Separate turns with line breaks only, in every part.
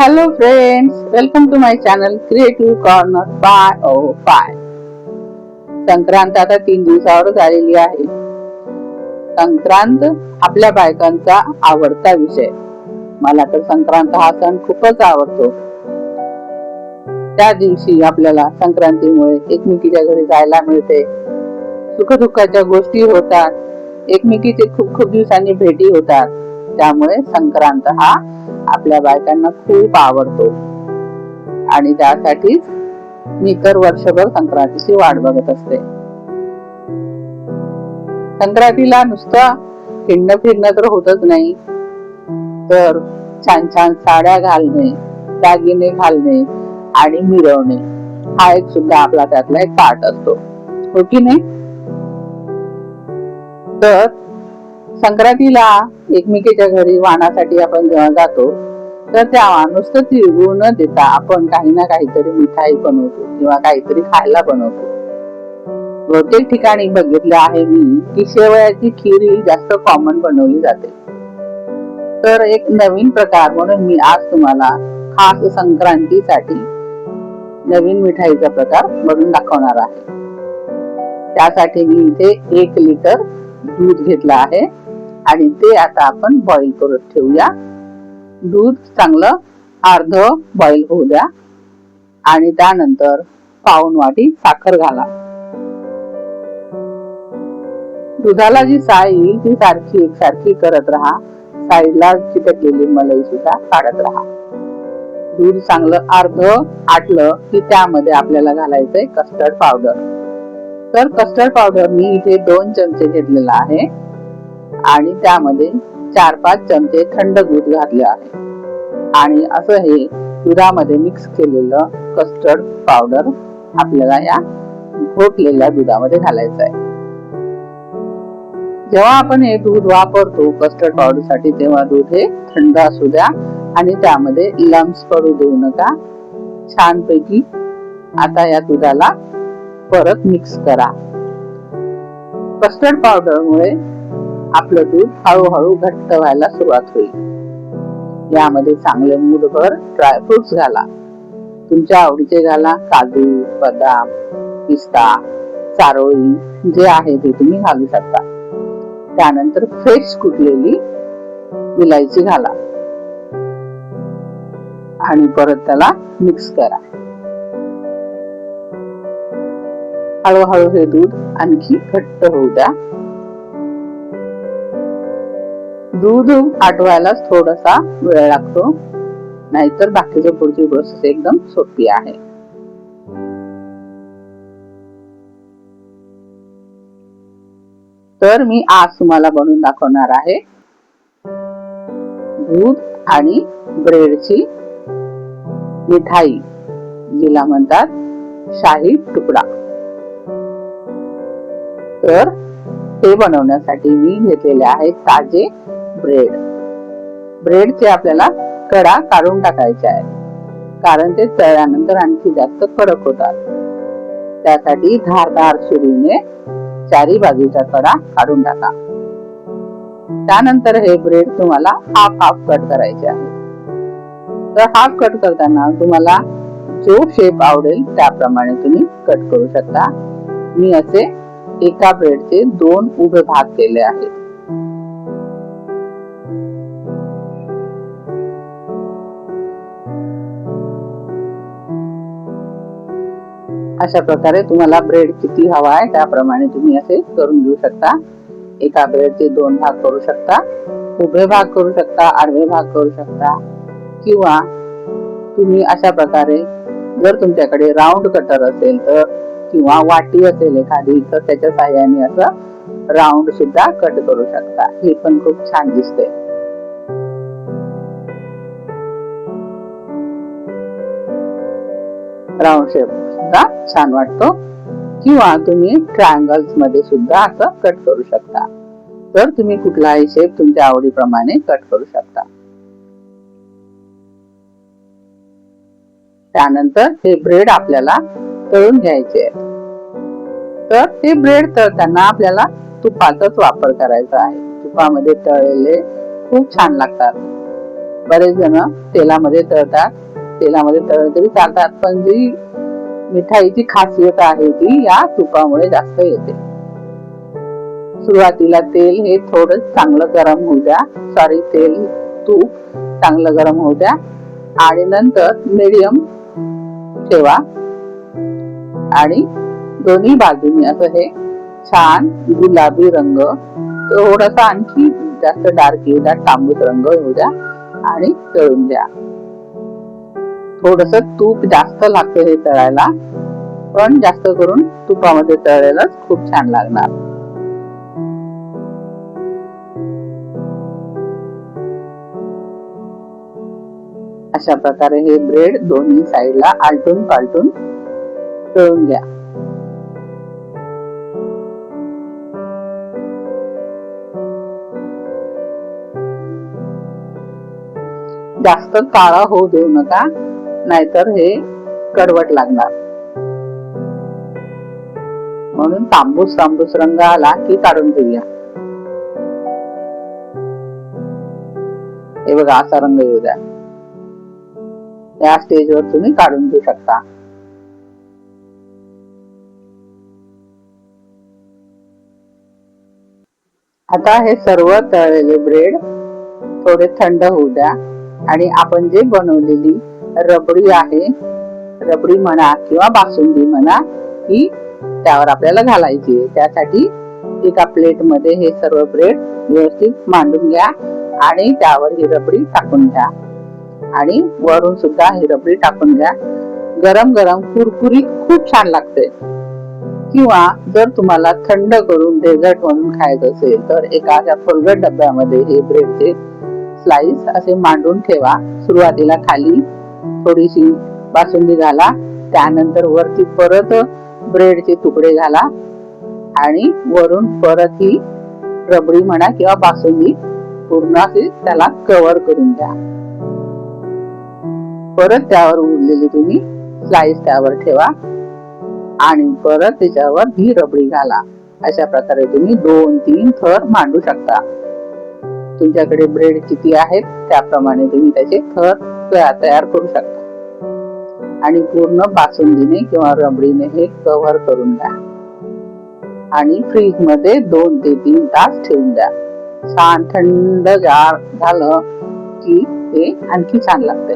Hello friends, welcome to my channel Creative Corner by O5. Sankrant आता 3 दिवसावर झालेली आहे. संक्रांत आपल्या बायकांचा आवडता विषय. मला तर संक्रांत हा सण खूपच आवडतो. त्या दिवशी आपल्याला संक्रांतीमुळे एकमेकीच्या घरी जायला मिळते. सुखदुःखाच्या गोष्टी होतात. एकमेकीचे खूप खूप दिवसांनी भेटी होतात. त्यामुळे संक्रांत हा आपल्या बायकांना खूप आवडतो आणि त्यासाठीच मी तर वर्षभर संक्रांतीची वाट बघत असते. संक्रांतीला नुसतं हिंडणं फिरणं तर होतच नाही, तर छान छान साड्या घालणे, दागिने घालणे आणि मिरवणे हा एक सुद्धा आपला त्यातला एक पार्ट असतो, हो की नाही? तर संक्रांतीला एकमेकीच्या घरी वाणासाठी आपण जेव्हा जातो, तर तेव्हा नुसतं तिळगुळ न देता आपण काही ना काहीतरी मिठाई बनवतो किंवा काहीतरी खायला बनवतो. प्रत्येक ठिकाणी बघितलं आहे मी की शेवयाची खीर ही जास्त कॉमन बनवली जाते. तर एक नवीन प्रकार म्हणून मी आज तुम्हाला खास संक्रांतीसाठी नवीन मिठाईचा प्रकार बनवून दाखवणार आहे. त्यासाठी मी इथे 1 लिटर दूध घेतलं आहे आणि ते आता आपण बॉईल करत ठेवूया. दूध चांगलं अर्ध बॉईल होऊ द्या आणि त्यानंतर पाऊण वाटी साखर घाला. दुधाला जी साय येईल ती सारखी एकसारखी करत राहा. साईडला चिटकलेली मलाई सुद्धा काढत राहा. दूध चांगलं अर्ध आटलं की त्यामध्ये आपल्याला घालायचंय कस्टर्ड पावडर. तर कस्टर्ड पावडर मी इथे 2 चमचे घेतलेला आहे आणि त्यामध्ये 4-5 चमचे थंड दूध घातले आहे आणि असं हे दुधामध्ये मिक्स केलेलं कस्टर्ड पावडर आपल्याला या घोटलेल्या दुधामध्ये घालायचं आहे. जेव्हा आपण हे दूध वापरतो कस्टर्ड पावडर साठी, तेव्हा दूध हे थंड असू द्या आणि त्यामध्ये लम्स पडू देऊ नका. छानपैकी आता या दुधाला परत मिक्स करा. कस्टर्ड पावडर मुळे आपलं दूध हळूहळू घट्ट व्हायला सुरुवात होईल. यामध्ये चांगले मूठभर ड्रायफ्रुट्स घाला. तुमच्या आवडीचे घाला. काजू, बदाम, पिस्ता, चारोळी जे आहे ते तुम्ही घालू शकता. त्यानंतर फ्रेश कुटलेली विलायची घाला आणि परत त्याला मिक्स करा. हळूहळू हे दूध आणखी घट्ट होऊ द्या. दूध आटवायलाच थोडासा वेळ लागतो, नाहीतर बाकीची पुढची प्रोसेस एकदम सोपी आहे. तर मी आज तुम्हाला बनवून दाखवणार आहे दूध आणि ब्रेडची मिठाई, जिला म्हणतात शाही तुकडा. तर हे बनवण्यासाठी मी घेतलेले आहेत ताजे ब्रेड. ब्रेडचे आपल्याला कडा काढून टाकायचे आहे, कारण ते तळल्यानंतर आणखी जास्त कडक होतात. त्यासाठी धारदार सुरीने चारी बाजूचा कडा काढून टाका. त्यानंतर हे ब्रेड तुम्हाला हाफ कट करायचे आहे. तर हाफ कट करताना तुम्हाला जो शेप आवडेल त्याप्रमाणे तुम्ही कट करू शकता. मी असे एका ब्रेडचे 2 उभे भाग केले आहेत. अशा प्रकारे तुम्हाला ब्रेड किती हवा आहे त्याप्रमाणे तुम्ही असे करून घेऊ शकता. एका ब्रेडचे 2 भाग करू शकता. उभे भाग करू शकता, आडवे भाग करू शकता, किंवा तुम्ही अशा प्रकारे जर तुमच्याकडे राऊंड कटर असेल तर, किंवा वाटी असेल एखादी, तर त्याच्या साहाय्याने असं राऊंड सुद्धा कट करू शकता. हे पण खूप छान दिसते. राऊंड शेप सुद्धा छान वाटतो, किंवा तुम्ही ट्रायंगल्स मध्ये सुद्धा असं कट करू शकता. तर तुम्ही कुठलाही शेप तुमच्या आवडीप्रमाणे कट करू शकता. त्यानंतर हे ब्रेड आपल्याला तळून घ्यायचे आहे. तर हे ब्रेड तळताना आपल्याला तुपाचाच वापर करायचा आहे. तुपामध्ये तळलेले खूप छान लागतात. बरेच जण तेलामध्ये तळतात, तेलामध्ये तळले तरी चालतात, पण जी मिठाईची खासियत आहे ती या तुपामुळे जास्त येते. सुरुवातीला तेल हे थोडं चांगलं गरम होऊ द्या, तूप चांगलं गरम होऊ द्या आणि नंतर मीडियम ठेवा आणि दोन्ही बाजूनी असं हे छान गुलाबी रंग, थोडासा आणखी जास्त डार्क येऊ द्या, तांबूस रंग येऊ द्या आणि तळून द्या. थोडस तूप जास्त लागतं हे तळायला, पण जास्त करून तुपामध्ये तळलेलंच खूप छान लागणार. अशा प्रकारे हे ब्रेड दोन्ही साईडला आलटून पालटून तळून घ्या. जास्त काळा होऊ देऊ नका, नाहीतर हे कडवट लागणार. म्हणून तांबूस तांबूस रंग आला की काढून घेऊया. हे बघा, असा रंग येऊ द्या. या स्टेजवर तुम्ही काढून घेऊ शकता. आता हे सर्व तळलेले ब्रेड थोडे थंड होऊ द्या आणि आपण जे बनवलेली रबडी आहे, रबडी म्हणा किंवा बासुंदी म्हणा, ही त्यावर आपल्याला घालायची आहे. त्यासाठी एका प्लेट मध्ये हे सर्व ब्रेड व्यवस्थित मांडून घ्या आणि त्यावर ही रबडी टाकून घ्या आणि वरून सुद्धा ही रबडी टाकून घ्या. गरम गरम कुरकुरीत खूप छान लागते. किंवा जर तुम्हाला थंड करून डेझर्ट म्हणून खायचं असेल तर एका फुलगट डब्यामध्ये हे ब्रेडचे स्लाइस असे मांडून ठेवा. सुरुवातीला खाली थोडीशी बासुंदी घाला, त्यानंतर वरती परत ब्रेडचे तुकडे घाला आणि वरून परत ही रबडी म्हणा किंवा बासुंदी पूर्ण त्याला कव्हर करून द्या. परत त्यावर उरलेली तुम्ही स्लाइस त्यावर ठेवा आणि परत त्याच्यावर ही रबडी घाला. अशा प्रकारे तुम्ही 2-3 थर मांडू शकता. तुमच्याकडे ब्रेड किती आहेत त्याप्रमाणे तुम्ही त्याचे थर तयार करू शकता आणि पूर्ण बासुंदीने किंवा रबडीने हे कव्हर करून द्या आणि फ्रीज मध्ये 2 ते 3 तास ठेवून द्या. छान थंड झालं की हे आणखी छान लागते.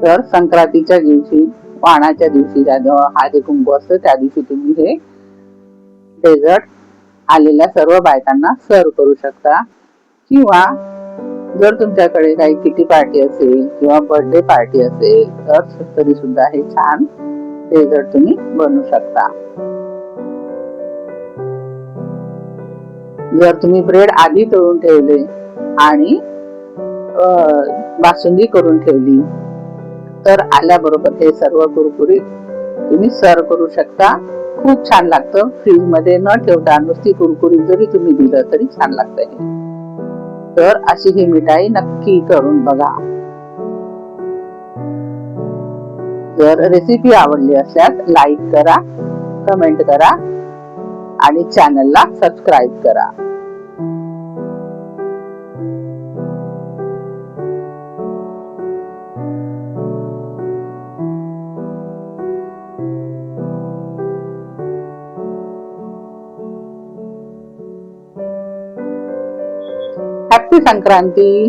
तर संक्रांतीच्या दिवशी, वाणाच्या दिवशी, जेव्हा हळदी कुंकू असतं त्या दिवशी तुम्ही हे डेझर्ट आलेल्या सर्व बायकांना सर्व करू शकता. किंवा जर तुमच्याकडे काही किटी पार्टी असेल किंवा बर्थडे पार्टी असेल तर तरी सुद्धा हे छान डेझर्ट तुम्ही बनवू शकता. जर तुम्ही ब्रेड आधी तळून ठेवले आणि बासुंदी करून ठेवली तर आल्याबरोबर हे सर्व कुरकुरीत तुम्ही सर्व करू शकता. खूप छान लागतं. फ्रीज मध्ये न ठेवता नुसती कुरकुरीत जरी तुम्ही दिलं तरी छान लागतं. तर अशी ही मिठाई नक्की करून बघा. जर रेसिपी आवडली असल्यास लाईक करा, कमेंट करा आणि चॅनलला सबस्क्राईब करा. हॅपी संक्रांती.